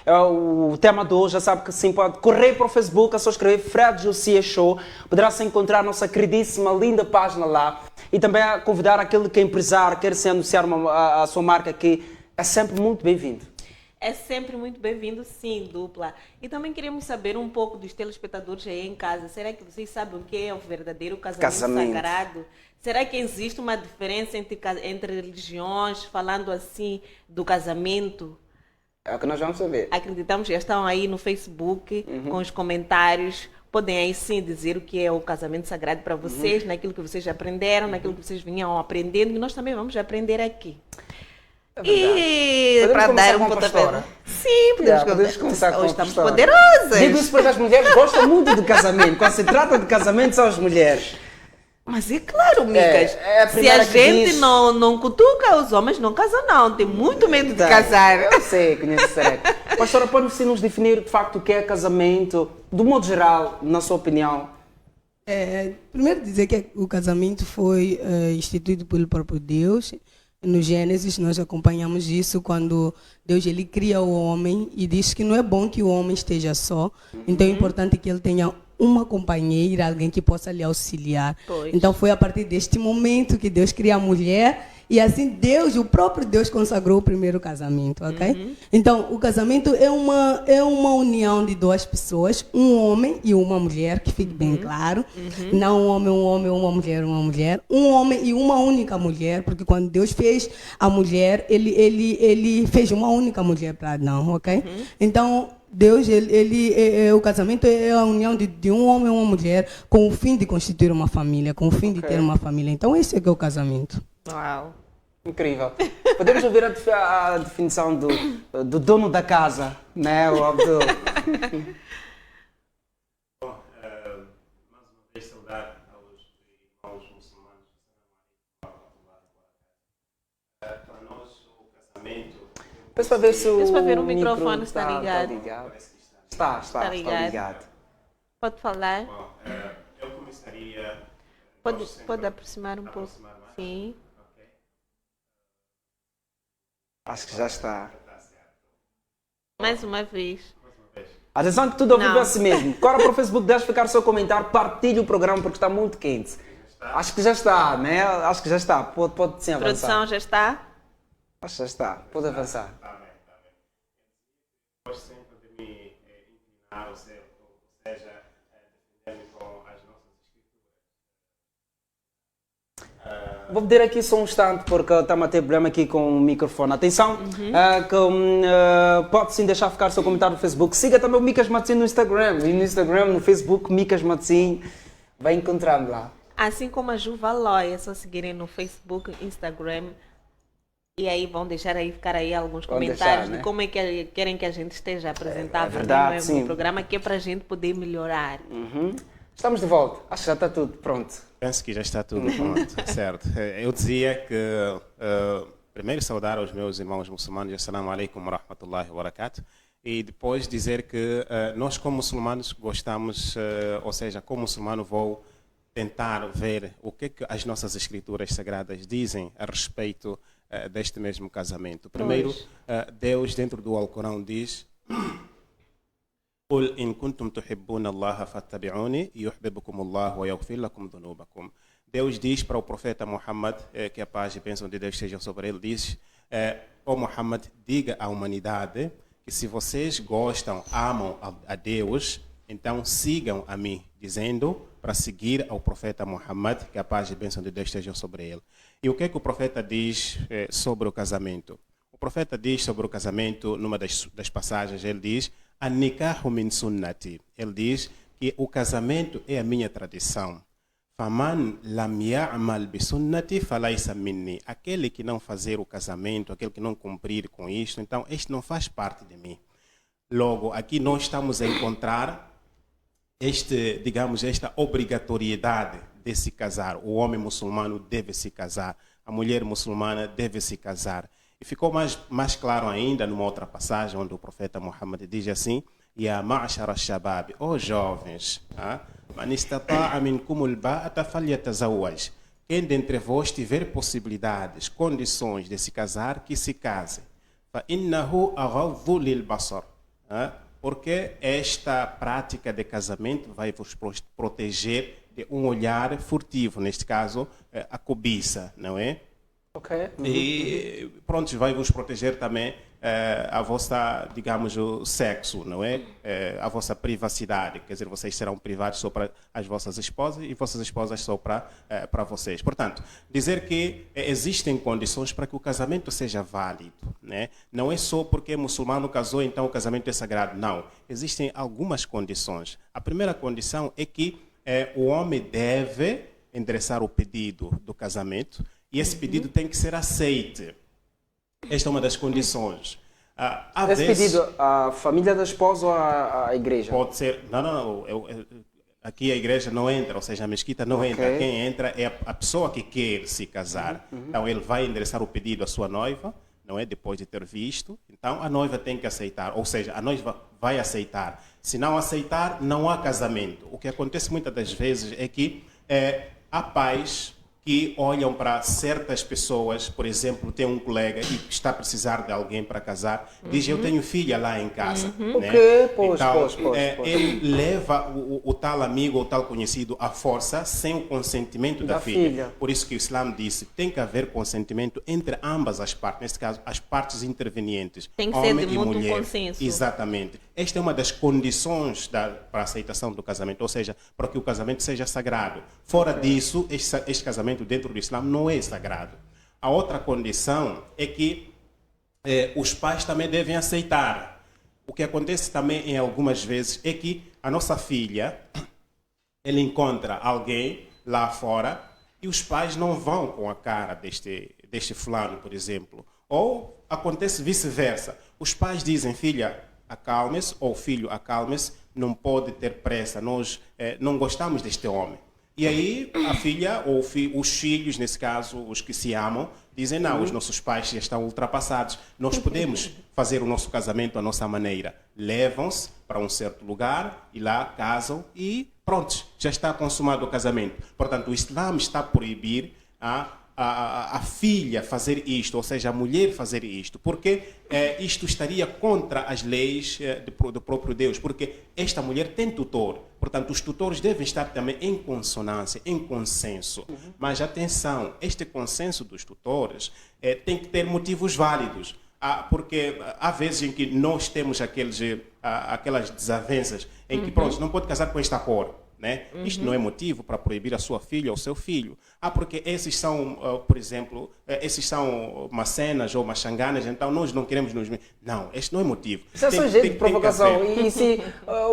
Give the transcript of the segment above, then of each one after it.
o tema de hoje, já sabe que sim, pode correr para o Facebook, é só escrever Fred Josias Show, poderá-se encontrar a nossa queridíssima, linda página lá, e também a convidar aquele que é empresário, quer se anunciar a sua marca aqui, é sempre muito bem-vindo. É sempre muito bem-vindo, sim, Dupla. E também queremos saber um pouco dos telespectadores aí em casa. Será que vocês sabem o que é o verdadeiro casamento sagrado? Será que existe uma diferença entre religiões, falando assim do casamento? É o que nós vamos saber. Acreditamos que já estão aí no Facebook com os comentários. Podem aí sim dizer o que é o casamento sagrado para vocês, naquilo que vocês aprenderam, naquilo que vocês vinham aprendendo, e nós também vamos aprender aqui. E para dar um pontapé. Sim, podemos começar com a estamos poderosas. Digo isso porque as mulheres gostam muito de casamento. Quando se trata de casamento, são as mulheres. Mas é claro, Micas. Se a gente não cutuca, os homens não casam, não. Tem muito medo de casar. Eu sei, conheço certo. Pastora, pode-se nos definir de facto o que é casamento, do modo geral, na sua opinião? Primeiro dizer que o casamento foi instituído pelo próprio Deus. No Gênesis nós acompanhamos isso quando Deus ele cria o homem e diz que não é bom que o homem esteja só. Então é importante que ele tenha uma companheira, alguém que possa lhe auxiliar. Pois. Então foi a partir deste momento que Deus cria a mulher e assim Deus, o próprio Deus consagrou o primeiro casamento, ok? Então o casamento é uma união de duas pessoas, um homem e uma mulher, que fique bem claro. Não um homem, uma mulher, um homem e uma única mulher, porque quando Deus fez a mulher, ele fez uma única mulher para Adão, ok? Então Deus, o casamento é a união de um homem e uma mulher com o fim de constituir uma família, com o fim de ter uma família. Então esse é que é o casamento. Uau! Incrível. Podemos ouvir a definição do dono da casa, né? O Abdul. Bom, mais uma vez saudar aos irmãos muçulmanos. Para nós, o casamento... Peço para ver se o microfone está ligado. Está ligado. Pode falar? Bom, eu começaria... Pode aproximar um pouco. Sim. Acho que já está. Mais uma vez. Atenção que tudo ao vivo é assim mesmo. Corra para o Facebook, deixa ficar o seu comentário, partilhe o programa porque está muito quente. Acho que já está, né? Acho que já está. Pode sim avançar. Produção já está? Acho que já está. Pode avançar. Está bem. Gosto sempre de me inclinar, ou seja, defender-me com as nossas escrituras. Vou pedir aqui só um instante porque estamos a ter problema aqui com o microfone. Atenção, pode sim deixar ficar o seu comentário no Facebook. Siga também o Micas Matsim no Instagram. E no Instagram, no Facebook, Micas Matsim. Vai encontrar-me lá. Assim como a Juva Loi, é só seguirem no Facebook, Instagram. E aí vão deixar aí, ficar aí alguns comentários de como é que querem que a gente esteja apresentável no programa, que é para a gente poder melhorar. Estamos de volta. Acho que já está tudo pronto. Penso que já está tudo pronto, certo. Eu dizia que primeiro saudar aos meus irmãos muçulmanos, assalamu alaikum wa rahmatullahi wa barakatuh, e depois dizer que nós como muçulmanos gostamos, ou seja, como muçulmano vou tentar ver o que as nossas escrituras sagradas dizem a respeito deste mesmo casamento. Primeiro, Deus dentro do Alcorão diz: قل إن كنتم تحبون الله فاتبعوني يحببكم الله ويغفر لكم ذنوبكم. Deus diz para o profeta Muhammad, que a paz e bênção de Deus sejam sobre ele, diz: ó Muhammad, diga à humanidade que se vocês gostam, amam a Deus, então sigam a mim, dizendo para seguir ao profeta Muhammad, que a paz e bênção de Deus estejam sobre ele. E o que é que o profeta diz sobre o casamento? O profeta diz sobre o casamento, numa das passagens, ele diz: An-nikahu min sunnati. Ele diz que o casamento é a minha tradição. Faman lam ya'mal bi sunnati falaysa minni. Aquele que não fazer o casamento, aquele que não cumprir com isto, então este não faz parte de mim. Logo, aqui nós estamos a encontrar esta obrigatoriedade de se casar. O homem muçulmano deve se casar, a mulher muçulmana deve se casar. E ficou mais claro ainda numa outra passagem onde o profeta Muhammad diz assim: Ya ma'ashara shabab, ó jovens, man istata'a minkumul ba'ata falyatazawwaj. Quem dentre vós tiver possibilidades, condições de se casar, que se case. Fa innahu aghaddu lil basar. Porque esta prática de casamento vai vos proteger de um olhar furtivo, neste caso, a cobiça, não é? Ok. E pronto, vai vos proteger também a vossa, digamos, o sexo, não é? A vossa privacidade, quer dizer, vocês serão privados só para as vossas esposas e vossas esposas só para vocês. Portanto, dizer que existem condições para que o casamento seja válido, né? Não é só porque muçulmano casou, então o casamento é sagrado. Não, existem algumas condições. A primeira condição é que o homem deve endereçar o pedido do casamento e esse pedido tem que ser aceito. Esta é uma das condições. Esse pedido, a família da esposa ou a igreja? Pode ser... Não. Aqui a igreja não entra, ou seja, a mesquita não entra. Quem entra é a pessoa que quer se casar. Então, ele vai endereçar o pedido à sua noiva, não é? Depois de ter visto. Então, a noiva tem que aceitar. Ou seja, a noiva vai aceitar. Se não aceitar, não há casamento. O que acontece muitas das vezes é que há pais que olham para certas pessoas, por exemplo, tem um colega que está a precisar de alguém para casar, diz, eu tenho filha lá em casa. Né? Ele leva o tal amigo ou tal conhecido à força sem o consentimento da filha. Por isso que o Islã disse, tem que haver consentimento entre ambas as partes, neste caso, as partes intervenientes. Tem que ser de mútuo consenso. Exatamente. Esta é uma das condições para a aceitação do casamento, ou seja, para que o casamento seja sagrado. Fora disso, este casamento dentro do Islã não é sagrado. A outra condição é que os pais também devem aceitar. O que acontece também em algumas vezes é que a nossa filha, ela encontra alguém lá fora e os pais não vão com a cara deste fulano, por exemplo. Ou acontece vice-versa. Os pais dizem, filha, acalme-se, ou filho, acalme-se, não pode ter pressa, nós não gostamos deste homem. E aí a filha, ou os filhos, nesse caso, os que se amam, dizem, não, os nossos pais já estão ultrapassados, nós podemos fazer o nosso casamento à nossa maneira. Levam-se para um certo lugar e lá casam e pronto, já está consumado o casamento. Portanto, o Islã está a proibir a filha fazer isto, ou seja, a mulher fazer isto, porque isto estaria contra as leis do próprio Deus, porque esta mulher tem tutor, portanto os tutores devem estar também em consonância, em consenso. Mas atenção, este consenso dos tutores tem que ter motivos válidos, porque há vezes em que nós temos aquelas desavenças em que, pronto, não pode casar com esta cor. Né? Isto não é motivo para proibir a sua filha ou seu filho. Porque esses são, por exemplo, esses são macenas ou machanganas, então nós não queremos nos... Não, este não é motivo. Isso é só jeito de provocação. E se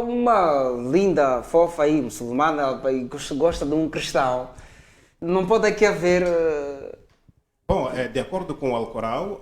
uma linda, fofa aí, muçulmana, gosta de um cristão, não pode aqui haver... Bom, de acordo com o Alcorão...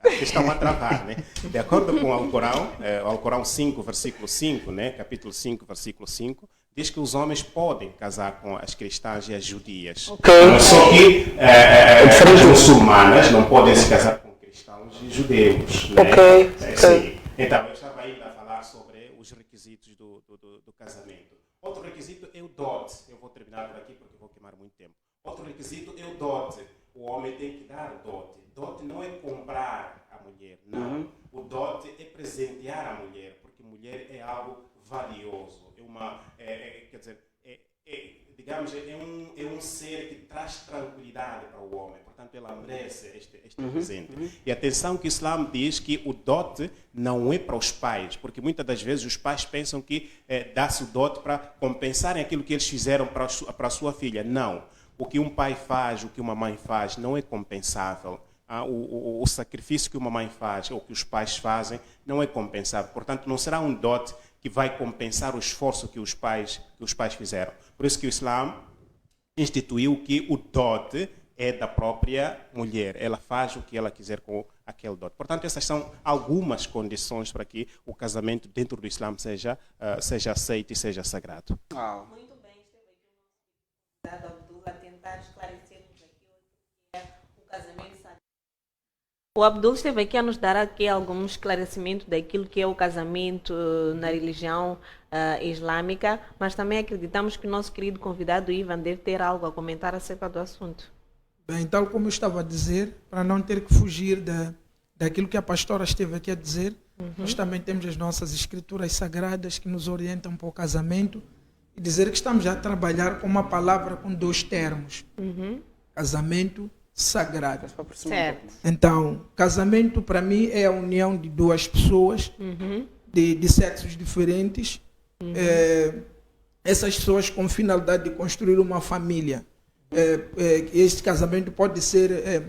Aqui estão a travar, né? De acordo com o Alcorão 5, versículo 5, né? Capítulo 5, versículo 5, diz que os homens podem casar com as cristãs e as judias. Só que as muçulmanas não podem se casar com cristãos e judeus. Né? Sim. Então, eu estava ainda a falar sobre os requisitos do casamento. Outro requisito é o dote. Eu vou terminar por aqui porque vou queimar muito tempo. Outro requisito é o dote. O homem tem que dar o dote. Dote não é comprar a mulher, não. O dote é presentear a mulher, porque mulher é algo valioso. Digamos, é um ser que traz tranquilidade para o homem. Portanto, ela merece este presente. E atenção que o Islã diz que o dote não é para os pais, porque muitas das vezes os pais pensam que dá-se o dote para compensarem aquilo que eles fizeram para a sua filha. Não. O que um pai faz, o que uma mãe faz, não é compensável. O sacrifício que uma mãe faz ou que os pais fazem não é compensável. Portanto, não será um dote que vai compensar o esforço que os pais fizeram. Por isso que o Islã instituiu que o dote é da própria mulher. Ela faz o que ela quiser com aquele dote. Portanto, essas são algumas condições para que o casamento dentro do Islã seja aceito e seja sagrado. Muito bem, esteve aqui o nosso Abdul a tentar esclarecer-nos aqui o que é o casamento sagrado. O Abdul esteve aqui a nos dar aqui algum esclarecimento daquilo que é o casamento na religião islâmica, mas também acreditamos que o nosso querido convidado Ivan deve ter algo a comentar acerca do assunto. Bem, tal como eu estava a dizer, para não ter que fugir daquilo que a pastora esteve aqui a dizer, Nós também temos as nossas escrituras sagradas que nos orientam para o casamento e dizer que estamos a trabalhar com uma palavra com 2 termos. Casamento sagrado. Certo. Então, casamento para mim é a união de 2 pessoas de sexos diferentes. Essas pessoas com finalidade de construir uma família. Este casamento pode ser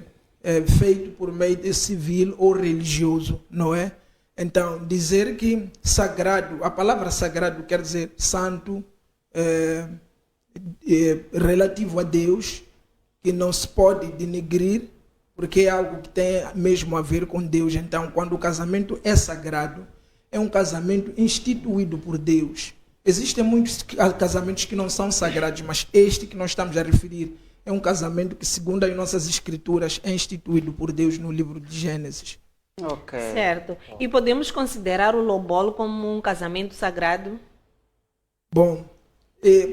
feito por meio de civil ou religioso, não é? Então, dizer que sagrado, a palavra sagrado quer dizer santo, relativo a Deus, que não se pode denegrir, porque é algo que tem mesmo a ver com Deus. Então, quando o casamento é sagrado, é um casamento instituído por Deus. Existem muitos casamentos que não são sagrados, mas este que nós estamos a referir é um casamento que, segundo as nossas escrituras, é instituído por Deus no livro de Gênesis. Ok. Certo. E podemos considerar o lobolo como um casamento sagrado? Bom,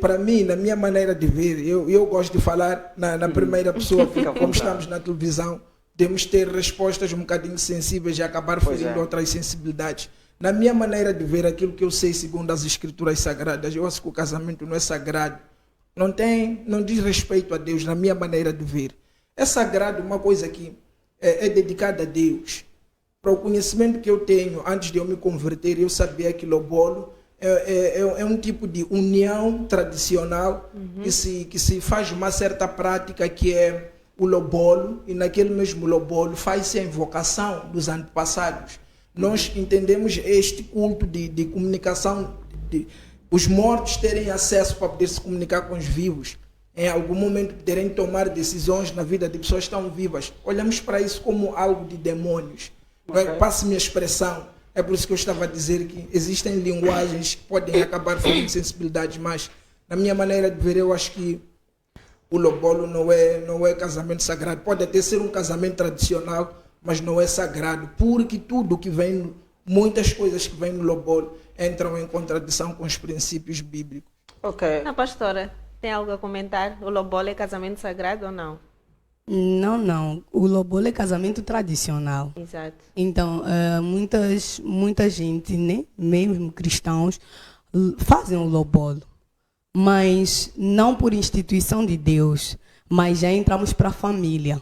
para mim, na minha maneira de ver, eu gosto de falar na primeira pessoa, como estamos na televisão, temos de ter respostas um bocadinho sensíveis e acabar ferindo outras sensibilidades. Na minha maneira de ver, aquilo que eu sei segundo as escrituras sagradas, eu acho que o casamento não é sagrado. Não diz respeito a Deus, na minha maneira de ver. É sagrado uma coisa que é dedicada a Deus. Para o conhecimento que eu tenho, antes de eu me converter, eu sabia que lobolo é um tipo de união tradicional que se faz uma certa prática que é o lobolo, e naquele mesmo lobolo faz-se a invocação dos antepassados. Nós entendemos este culto de comunicação, os mortos terem acesso para poder se comunicar com os vivos, em algum momento terem que tomar decisões na vida de pessoas que estão vivas. Olhamos para isso como algo de demônios. Passe-me a expressão. É por isso que eu estava a dizer que existem linguagens que podem acabar ferindo sensibilidades, mas na minha maneira de ver, eu acho que o lobolo não é casamento sagrado. Pode até ser um casamento tradicional, mas não é sagrado, porque tudo que vem, muitas coisas que vêm no lobolo entram em contradição com os princípios bíblicos. Ok. Pastora, tem algo a comentar? O lobolo é casamento sagrado ou não? Não. O lobolo é casamento tradicional. Exato. Então, muita gente, né, mesmo cristãos, fazem o lobolo. Mas não por instituição de Deus, mas já entramos para a família.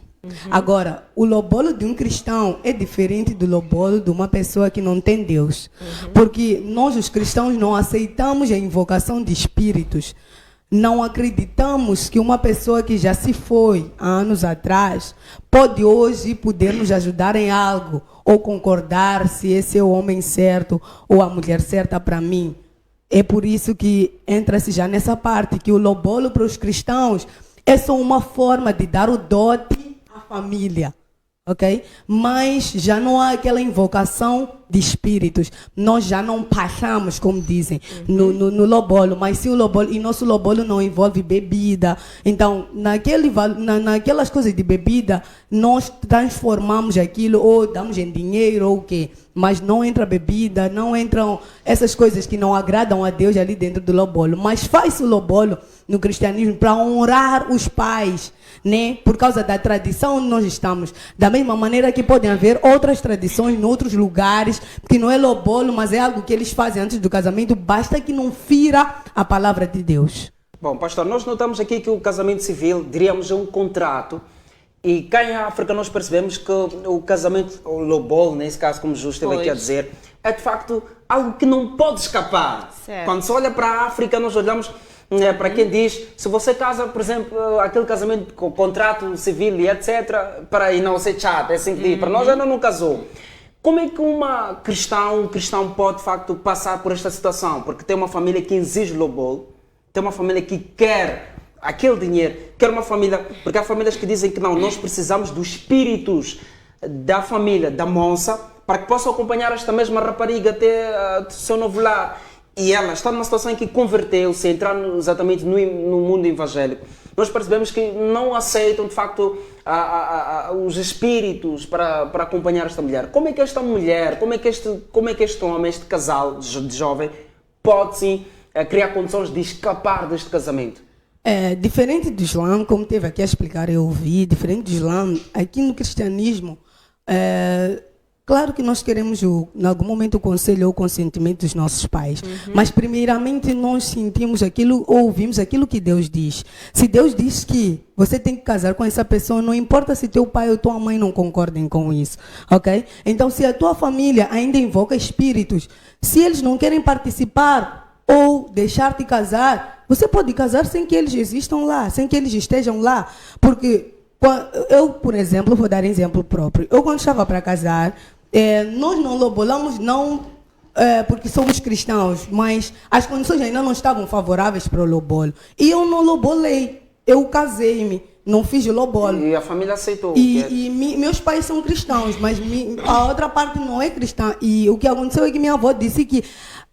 Agora, o lobolo de um cristão é diferente do lobolo de uma pessoa que não tem Deus. Porque nós, os cristãos, não aceitamos a invocação de espíritos. Não acreditamos que uma pessoa que já se foi há anos atrás pode hoje poder nos ajudar em algo, ou concordar se esse é o homem certo ou a mulher certa para mim. É por isso que entra-se já nessa parte, que o lobolo para os cristãos é só uma forma de dar o dote à família. Ok? Mas já não há aquela invocação de espíritos. Nós já não passamos, como dizem, no lobolo. Mas se o lobolo, e nosso lobolo não envolve bebida. Então, naquelas coisas de bebida, nós transformamos aquilo, ou damos em dinheiro, ou o quê? Mas não entra bebida, não entram essas coisas que não agradam a Deus ali dentro do lobolo. Mas faz o lobolo no cristianismo para honrar os pais, né? Por causa da tradição onde nós estamos. Da mesma maneira que podem haver outras tradições em outros lugares, que não é lobolo, mas é algo que eles fazem antes do casamento, basta que não fira a palavra de Deus. Bom, pastor, nós notamos aqui que o casamento civil, diríamos, é um contrato. E cá em África nós percebemos que o casamento, o lobolo, nesse caso, como o Justo esteve aqui a dizer, é de facto algo que não pode escapar. Certo. Quando se olha para a África, nós olhamos para quem diz, se você casa, por exemplo, aquele casamento com contrato civil e etc., para aí não ser chato, é assim que diz, para nós ainda não casou. Como é que um cristão pode, de facto, passar por esta situação? Porque tem uma família que exige lobolo, tem uma família que quer aquele dinheiro, quer uma família, porque há famílias que dizem que não, nós precisamos dos espíritos da família, da moça, para que possam acompanhar esta mesma rapariga até o seu novo lar. E ela está numa situação em que converteu-se, entrar exatamente no mundo evangélico. Nós percebemos que não aceitam, de facto, os espíritos para acompanhar esta mulher. Como é que esta mulher, como é que este homem, este casal de jovem, pode sim criar condições de escapar deste casamento? Diferente do Islã, como teve aqui a explicar, eu ouvi, diferente do Islã, aqui no cristianismo, Claro que nós queremos, em algum momento, o conselho ou o consentimento dos nossos pais. Mas, primeiramente, nós sentimos aquilo ou ouvimos aquilo que Deus diz. Se Deus diz que você tem que casar com essa pessoa, não importa se teu pai ou tua mãe não concordem com isso, ok? Então, se a tua família ainda invoca espíritos, se eles não querem participar ou deixar-te casar, você pode casar sem que eles existam lá, sem que eles estejam lá. Porque eu, por exemplo, vou dar exemplo próprio. Eu, quando estava para casar, nós não lobolamos, não porque somos cristãos, mas as condições ainda não estavam favoráveis para o lobolo. E eu não lobolei, eu casei-me, não fiz o lobolo. E a família aceitou. Meus pais são cristãos, mas a outra parte não é cristã. E o que aconteceu é que minha avó disse que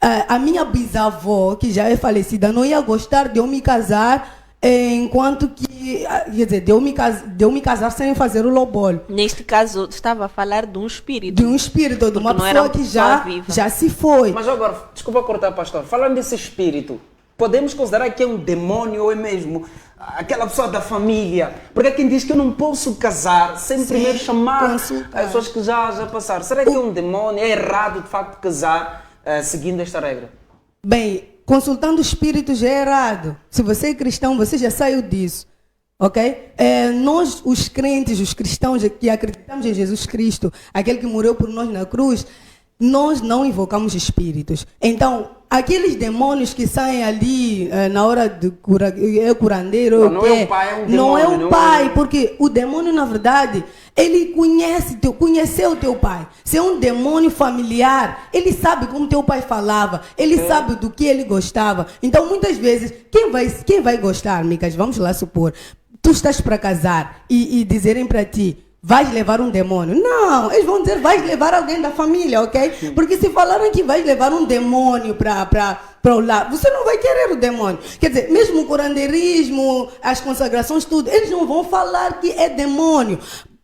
a minha bisavó, que já é falecida, não ia gostar de eu me casar enquanto que, quer dizer, de eu me casar sem fazer o lobolo. Neste caso, estava a falar de um espírito. De um espírito, de uma pessoa que já se foi. Mas agora, desculpa cortar, pastor, falando desse espírito, podemos considerar que é um demônio ou é mesmo aquela pessoa da família? Porque há quem diz que eu não posso casar sem primeiro chamar as pessoas que já passaram. Será que é um demônio? É errado, de facto, casar seguindo esta regra? Bem, consultando espíritos é errado. Se você é cristão, você já saiu disso. Ok? Nós, os crentes, os cristãos que acreditamos em Jesus Cristo, aquele que morreu por nós na cruz, nós não invocamos espíritos. Então, aqueles demônios que saem ali na hora do curandeiro, não é o pai, é um demônio. Não é o pai, porque o demônio, na verdade, ele conheceu o teu pai. Se é um demônio familiar, ele sabe como teu pai falava, ele sabe do que ele gostava. Então, muitas vezes, quem vai gostar, Micas, vamos lá supor, tu estás para casar e dizerem para ti, vais levar um demônio. Não, eles vão dizer, vais levar alguém da família, ok? Porque se falaram que vais levar um demônio para o lar, você não vai querer o demônio. Quer dizer, mesmo o curandeirismo, as consagrações, tudo, eles não vão falar que é demônio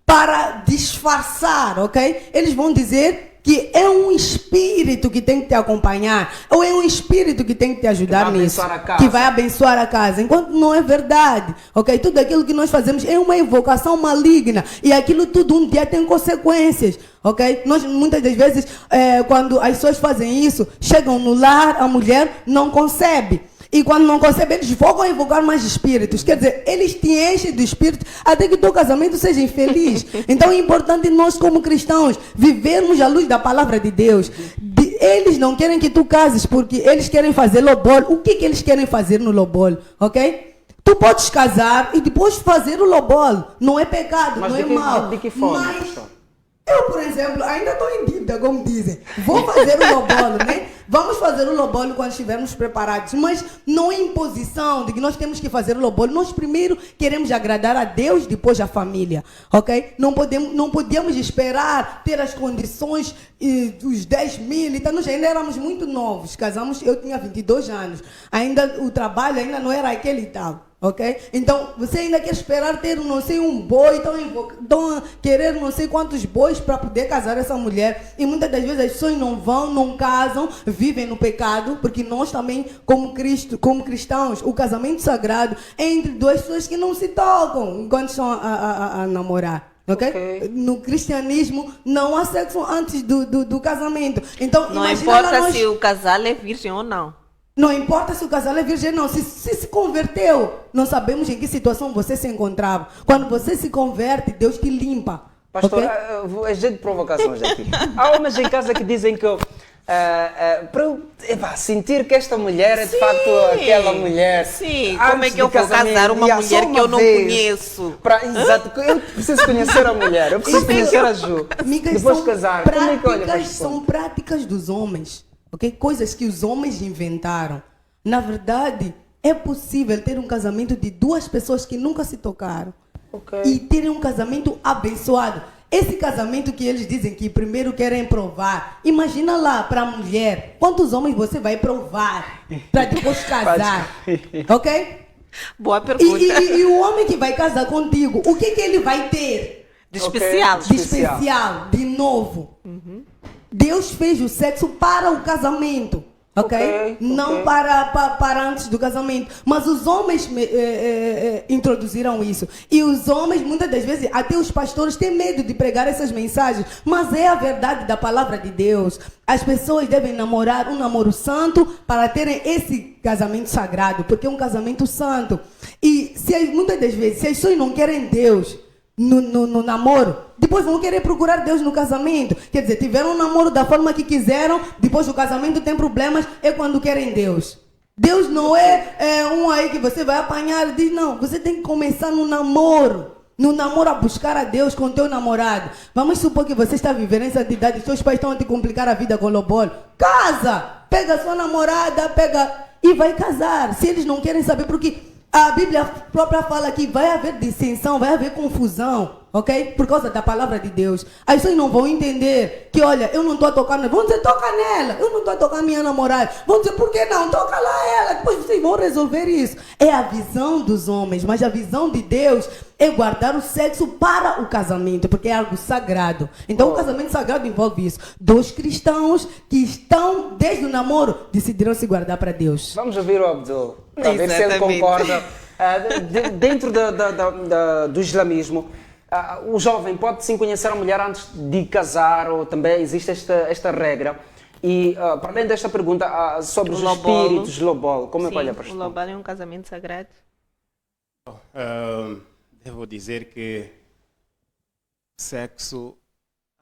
para disfarçar, ok? Eles vão dizer que é um espírito que tem que te acompanhar, ou é um espírito que tem que te ajudar nisso, que vai abençoar a casa, enquanto não é verdade, ok? Tudo aquilo que nós fazemos é uma invocação maligna, e aquilo tudo um dia tem consequências, ok? Nós, muitas das vezes, quando as pessoas fazem isso, chegam no lar, a mulher não concebe. E quando não concebe, eles vão invocar mais espíritos. Quer dizer, eles te enchem do espírito até que o teu casamento seja infeliz. Então é importante nós, como cristãos, vivermos à luz da palavra de Deus. Eles não querem que tu cases porque eles querem fazer lobolo. O que eles querem fazer no lobolo? Ok? Tu podes casar e depois fazer o lobolo. Não é pecado, mas não é mal. De que forma, pastor? Eu, por exemplo, ainda estou em dívida, como dizem. Vou fazer o lobolo, né? Vamos fazer o lobolo quando estivermos preparados. Mas não é imposição de que nós temos que fazer o lobolo. Nós primeiro queremos agradar a Deus, depois a família. Ok? Não podíamos esperar ter as condições dos 10 mil. Então, nós ainda éramos muito novos. Casamos, eu tinha 22 anos. Ainda o trabalho ainda não era aquele e tal. Ok? Então, você ainda quer esperar ter, não sei, um boi, então querer não sei quantos bois para poder casar essa mulher. E muitas das vezes as pessoas não vão, não casam, vivem no pecado, porque nós também, como cristãos, o casamento sagrado é entre duas pessoas que não se tocam enquanto estão a namorar. Okay? No cristianismo não há sexo antes do casamento. Então, não importa se o casal é virgem ou não. Não importa se o casal é virgem, não. Se converteu, não sabemos em que situação você se encontrava. Quando você se converte, Deus te limpa. Pastor, é jeito de provocações aqui. Há homens em casa que dizem que para eu sentir que esta mulher é de facto aquela mulher. Sim, como é que eu vou casar uma mulher que eu não conheço? Exato, eu preciso conhecer a mulher, eu preciso conhecer a Ju. Depois casar. São práticas dos homens. Okay? Coisas que os homens inventaram. Na verdade, é possível ter um casamento de duas pessoas que nunca se tocaram. Okay. E terem um casamento abençoado. Esse casamento que eles dizem que primeiro querem provar. Imagina lá, para a mulher, quantos homens você vai provar para depois casar. Ok? Boa pergunta. E o homem que vai casar contigo, o que ele vai ter? De especial. De especial, de novo. Deus fez o sexo para o casamento. Ok? Não para antes do casamento. Mas os homens introduziram isso. E os homens, muitas das vezes, até os pastores têm medo de pregar essas mensagens. Mas é a verdade da palavra de Deus. As pessoas devem namorar um namoro santo para terem esse casamento sagrado. Porque é um casamento santo. E muitas das vezes, se as pessoas não querem Deus no namoro, depois vão querer procurar Deus no casamento. Quer dizer, tiveram um namoro da forma que quiseram, depois o casamento tem problemas, é quando querem Deus. Deus não é um aí que você vai apanhar e diz, não, você tem que começar no namoro. No namoro a buscar a Deus com teu namorado. Vamos supor que você está vivendo em santidade, seus pais estão a te complicar a vida com o lobolo. Casa! Pega sua namorada, e vai casar. Se eles não querem saber, porque a Bíblia própria fala que vai haver dissensão, vai haver confusão, ok? Por causa da palavra de Deus. As pessoas não vão entender que, olha, eu não estou a tocar nela. Vão dizer, toca nela. Eu não estou a tocar minha namorada. Vão dizer, por que não? Toca lá ela. Depois vocês vão resolver isso. É a visão dos homens, mas a visão de Deus é guardar o sexo para o casamento, porque é algo sagrado. Então, o casamento sagrado envolve isso. Dois cristãos que estão, desde o namoro, decidiram se guardar para Deus. Vamos ouvir o Abdul, para ver se ele concorda. Dentro do islamismo, o jovem pode sim conhecer a mulher antes de casar, ou também existe esta regra. E, para além desta pergunta sobre os espíritos, lobol, como é que olha para isto? O lobol é um casamento sagrado? Devo dizer que sexo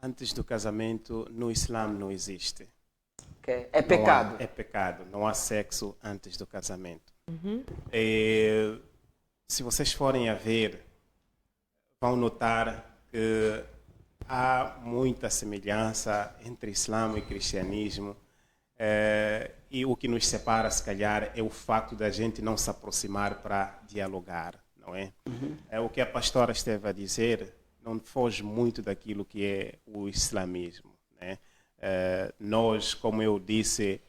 antes do casamento no Islã não existe. Okay. É pecado. É pecado. Não há sexo antes do casamento. Uhum. Se vocês forem a ver, vão notar que há muita semelhança entre Islã e cristianismo. E o que nos separa, se calhar, é o facto da gente não se aproximar para dialogar. Não é? Uhum. O que a pastora esteve a dizer não foge muito daquilo que é o islamismo. Né? Nós, como eu disse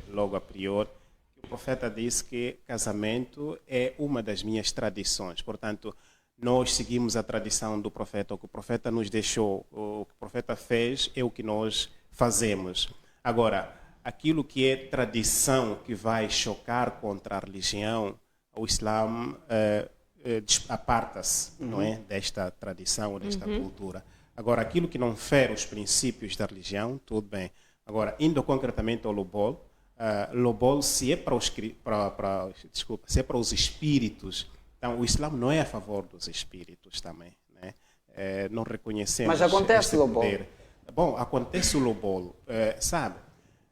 logo a priori, o profeta disse que casamento é uma das minhas tradições. Portanto, nós seguimos a tradição do profeta. O que o profeta nos deixou, o que o profeta fez é o que nós fazemos. Agora, aquilo que é tradição que vai chocar contra a religião, o Islã aparta-se, não é, desta tradição, desta cultura. Agora, aquilo que não fere os princípios da religião, tudo bem. Agora, indo concretamente ao lobol, se é para os espíritos, então o Islã não é a favor dos espíritos também, né? Não reconhecemos. Mas acontece o lobol. Bom, acontece o lobol, sabe?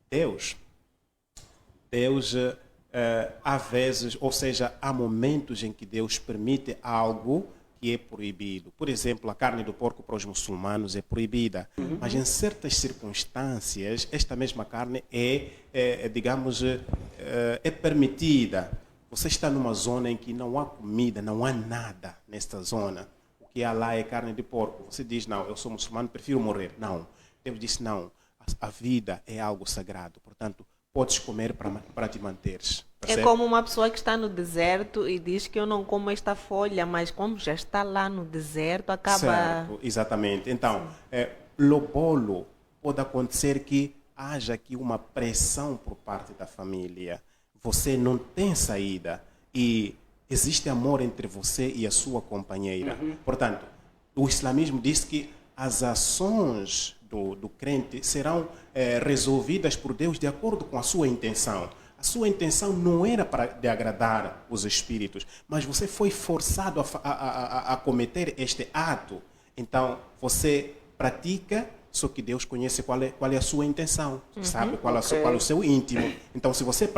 Deus há vezes, ou seja, há momentos em que Deus permite algo que é proibido. Por exemplo, a carne do porco para os muçulmanos é proibida, mas em certas circunstâncias, esta mesma carne é permitida. Você está numa zona em que não há comida, não há nada nesta zona. O que há lá é carne de porco. Você diz, não, eu sou muçulmano, prefiro morrer. Não. Deus disse, não, a vida é algo sagrado. Portanto, podes comer para te manteres. É como uma pessoa que está no deserto e diz que eu não como esta folha, mas como já está lá no deserto, acaba... Certo, exatamente. Então, lobolo, pode acontecer que haja aqui uma pressão por parte da família. Você não tem saída e existe amor entre você e a sua companheira. Portanto, o islamismo diz que as ações do crente serão resolvidas por Deus de acordo com a sua intenção. A sua intenção não era de agradar os espíritos, mas você foi forçado a cometer este ato. Então, você pratica, só que Deus conhece qual é a sua intenção, sabe qual é o seu íntimo. Então, se você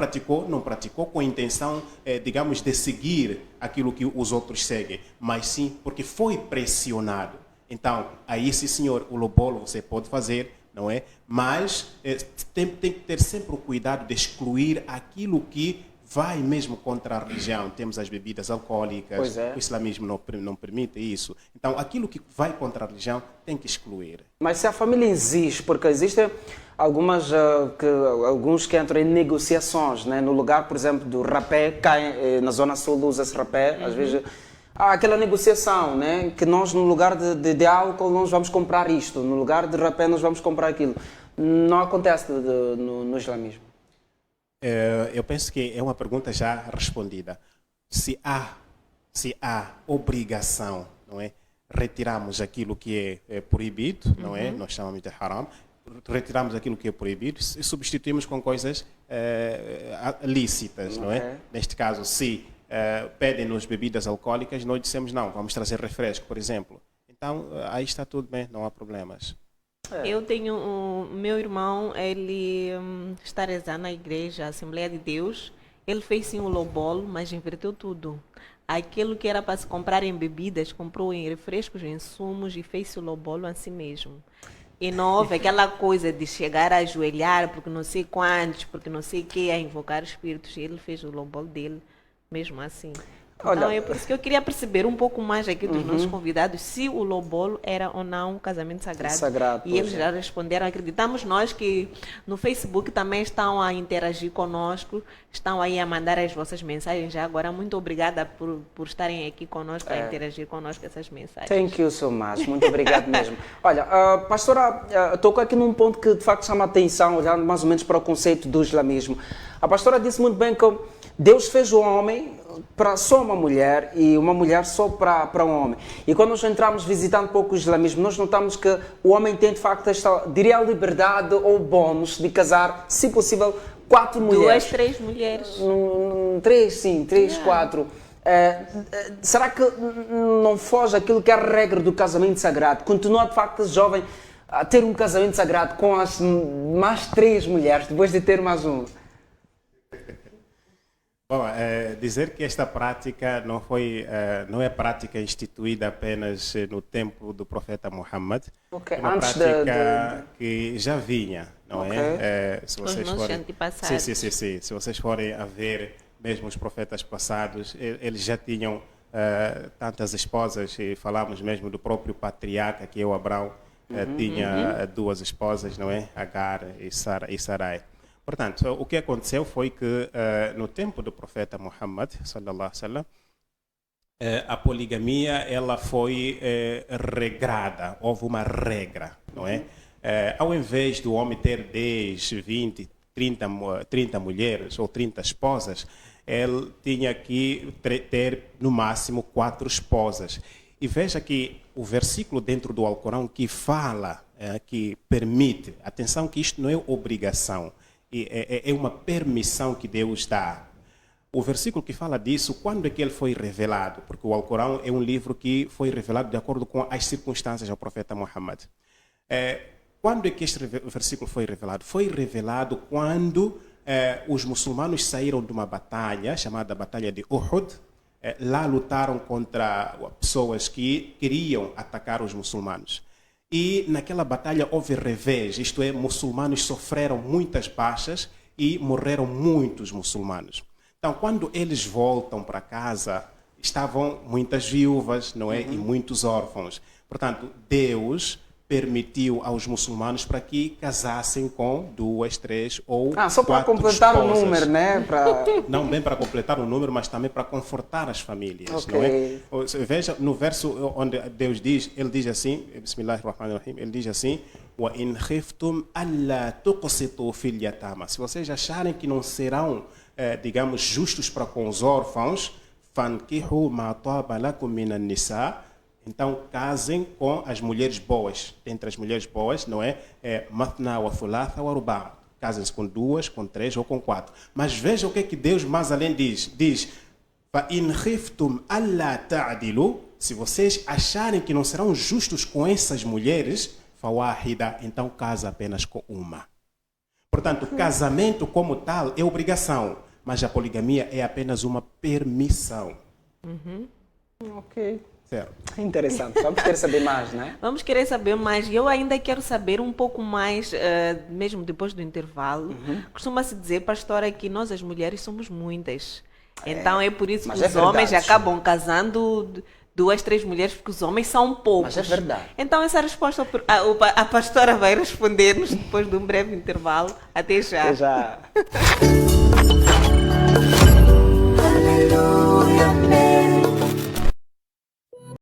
não praticou com a intenção, digamos, de seguir aquilo que os outros seguem, mas sim porque foi pressionado. Então, aí sim, senhor, o lobolo você pode fazer, não é? Mas tem que ter sempre o cuidado de excluir aquilo que vai mesmo contra a religião. Temos as bebidas alcoólicas, o islamismo não permite isso. Então, aquilo que vai contra a religião tem que excluir. Mas se a família exige, porque existem alguns que entram em negociações, né? No lugar, por exemplo, do rapé, na zona sul usa-se rapé, às vezes... Há aquela negociação, né? Que nós, no lugar de álcool, nós vamos comprar isto, no lugar de rapé, nós vamos comprar aquilo. Não acontece no islamismo. Eu penso que é uma pergunta já respondida. Se há obrigação, não é? Retiramos aquilo que é proibido, não é? Nós chamamos de haram. Retiramos aquilo que é proibido e substituímos com coisas lícitas, não é? Neste caso, se pedem-nos bebidas alcoólicas, nós dissemos não, vamos trazer refresco, por exemplo. Então, aí está tudo bem, não há problemas. Eu tenho meu irmão, ele está rezando na igreja, Assembleia de Deus. Ele fez sim o lobolo, mas inverteu tudo. Aquilo que era para se comprar em bebidas, comprou em refrescos, em insumos e fez o lobolo assim mesmo. E não houve aquela coisa de chegar a ajoelhar, porque não sei quantos, porque não sei o que, a invocar espíritos. Ele fez o lobolo dele mesmo assim. Então, é por isso que eu queria perceber um pouco mais aqui dos nossos convidados, se o lobolo era ou não um casamento sagrado. E eles já responderam, acreditamos nós que no Facebook também estão a interagir conosco, estão aí a mandar as vossas mensagens. Já agora, muito obrigada por estarem aqui conosco, a interagir conosco essas mensagens. Thank you so much, muito obrigado mesmo. Olha, pastora, tocou aqui num ponto que de facto chama a atenção, olhando mais ou menos para o conceito do islamismo. A pastora disse muito bem que Deus fez o homem para só uma mulher e uma mulher só para um homem. E quando nós entramos visitando um pouco o islamismo, nós notamos que o homem tem de facto esta, diria, liberdade ou bónus de casar, se possível, 4 mulheres. 2, 3 mulheres. 3, sim, 3, 4. Será que não foge aquilo que é a regra do casamento sagrado? Continua de facto jovem a ter um casamento sagrado com as mais 3 mulheres, depois de ter mais um? Bom, dizer que esta prática não é prática instituída apenas no tempo do profeta Muhammad, é uma prática que já vinha, não é? Se vocês forem, se vocês forem a ver mesmo os profetas passados, eles já tinham tantas esposas, e falamos mesmo do próprio patriarca, que é o Abraão, tinha 2 esposas, não é? Agar e Sarai. Portanto, o que aconteceu foi que no tempo do profeta Muhammad, sallallahu alaihi wasallam, a poligamia ela foi regrada, houve uma regra, não é? Ao invés do homem ter 10, 20, 30 mulheres ou 30 esposas, ele tinha que ter no máximo 4 esposas. E veja que o versículo dentro do Alcorão que fala, que permite, atenção que isto não é obrigação, é uma permissão que Deus dá. O versículo que fala disso, quando é que ele foi revelado? Porque o Alcorão é um livro que foi revelado de acordo com as circunstâncias ao profeta Muhammad. Quando é que este versículo foi revelado? Foi revelado quando os muçulmanos saíram de uma batalha, chamada Batalha de Uhud. Lá lutaram contra pessoas que queriam atacar os muçulmanos. E naquela batalha houve revés, isto é, muçulmanos sofreram muitas baixas e morreram muitos muçulmanos. Então, quando eles voltam para casa, estavam muitas viúvas, não é? E muitos órfãos. Portanto, Deus permitiu aos muçulmanos para que casassem com 2, 3 ou 4 só para completar esposas. O número, né? Não bem para completar o número, mas também para confortar as famílias, não é? Veja no verso onde Deus diz, ele diz assim, Bismillahirrahmanirrahim, ele diz assim: "Wa in khiftum alla tuqsitu fil yatama". Se vocês acharem que não serão, digamos, justos para com os órfãos, fankihu ma taba lakum minan nisa. Então, casem com as mulheres boas. Entre as mulheres boas, não é? Mathna wa thulatha wa ruba'. Casem-se com 2, com 3 ou com 4. Mas veja o que é que Deus mais além diz. Diz, fa in khiftum alla ta'dilu. Se vocês acharem que não serão justos com essas mulheres, fawahida, então casa apenas com uma. Portanto, o casamento como tal é obrigação, mas a poligamia é apenas uma permissão. Ok. Certo. Interessante. Vamos querer saber mais, né? Vamos querer saber mais. E eu ainda quero saber um pouco mais, mesmo depois do intervalo. Costuma-se dizer, pastora, que nós as mulheres somos muitas. Então é por isso que os homens acabam casando 2, 3 mulheres, porque os homens são poucos. Mas é verdade. Então essa resposta a pastora vai responder-nos depois de um breve intervalo. Até já. Até já. Aleluia.